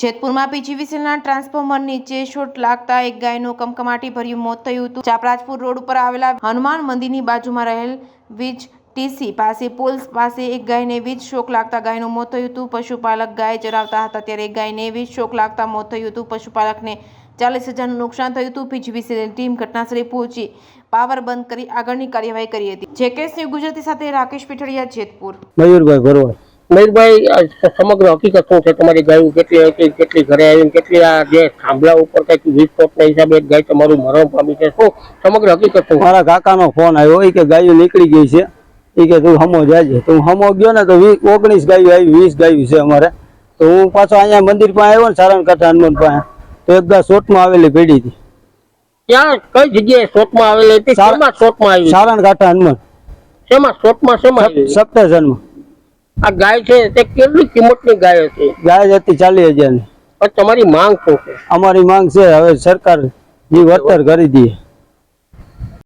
જેતપુરમાં પીજીવીસીએલના transformer નીચે short લાગતા એક ગાયનું કમકમાટી ભર્યું મોત થયું હતું। ચાપરાજપુર રોડ ઉપર આવેલા હનુમાન મંદિરની બાજુમાં રહેલ વીજ ટીસી પાસે પુલ પાસે એક ગાયને વીજ શોક લાગતા ગાયનું મોત થયું હતું। પશુપાલક ગાય ચરાવતા હતા ત્યારે એક ગાયને વીજ શોક લાગતા મોત થયું હતું। પશુપાલકને 40,000નું નુકસાન થયું હતું। પીજીવીસીએલની ટીમ ઘટનાસ્થળે પહોંચી પાવર બંધ કરી આગળની કાર્યવાહી કરી હતી। જેકેએસ ન્યૂઝ ગુજરાતી સાથે રાકેશ પીઠડિયા, જેતપુર। મયુરભાઈ ભરવાડ। મયુરભાઈ, સમગ્ર હકીકત શું છે? તમારી ગાયો કેટલી હતી, કેટલી ઘરે આવી, કેટલી આ જે થાંભલા ઉપર કઈક વિસ્ફોટના હિસાબે એક ગાય તમારું મરણ પામી છે, શું સમગ્ર હકીકત શું? મારા કાકાનો ફોન આવ્યો કે ગાયો નીકળી ગઈ છે, એ કે તું હમો જાજે। તો હું હમો ગયો ને તો 19 ગાયો આવી, 20 ગાયો છે અમારે। તો હું પાછો અહીંયા મંદિર પાસે આવ્યો ને સારણકાંઠા હનુમાન પાસે, તો એક ગાય શોટમાં આવેલી પડી હતી। ક્યાં કઈ જગ્યાએ શોટમાં આવેલી હતી? શેમાં શોટમાં આવી? સારણકાંઠા હનુમાન। શેમાં શોટમાં શેમાં આવી? સપ્તેશનમાં। આ ગાય છે તે કેટલી કિંમતની ગાય હતી? ગાય હતી 40,000 ની। તમારી માંગ શું છે? અમારી માંગ છે હવે સરકાર જે વળતર કરી દે।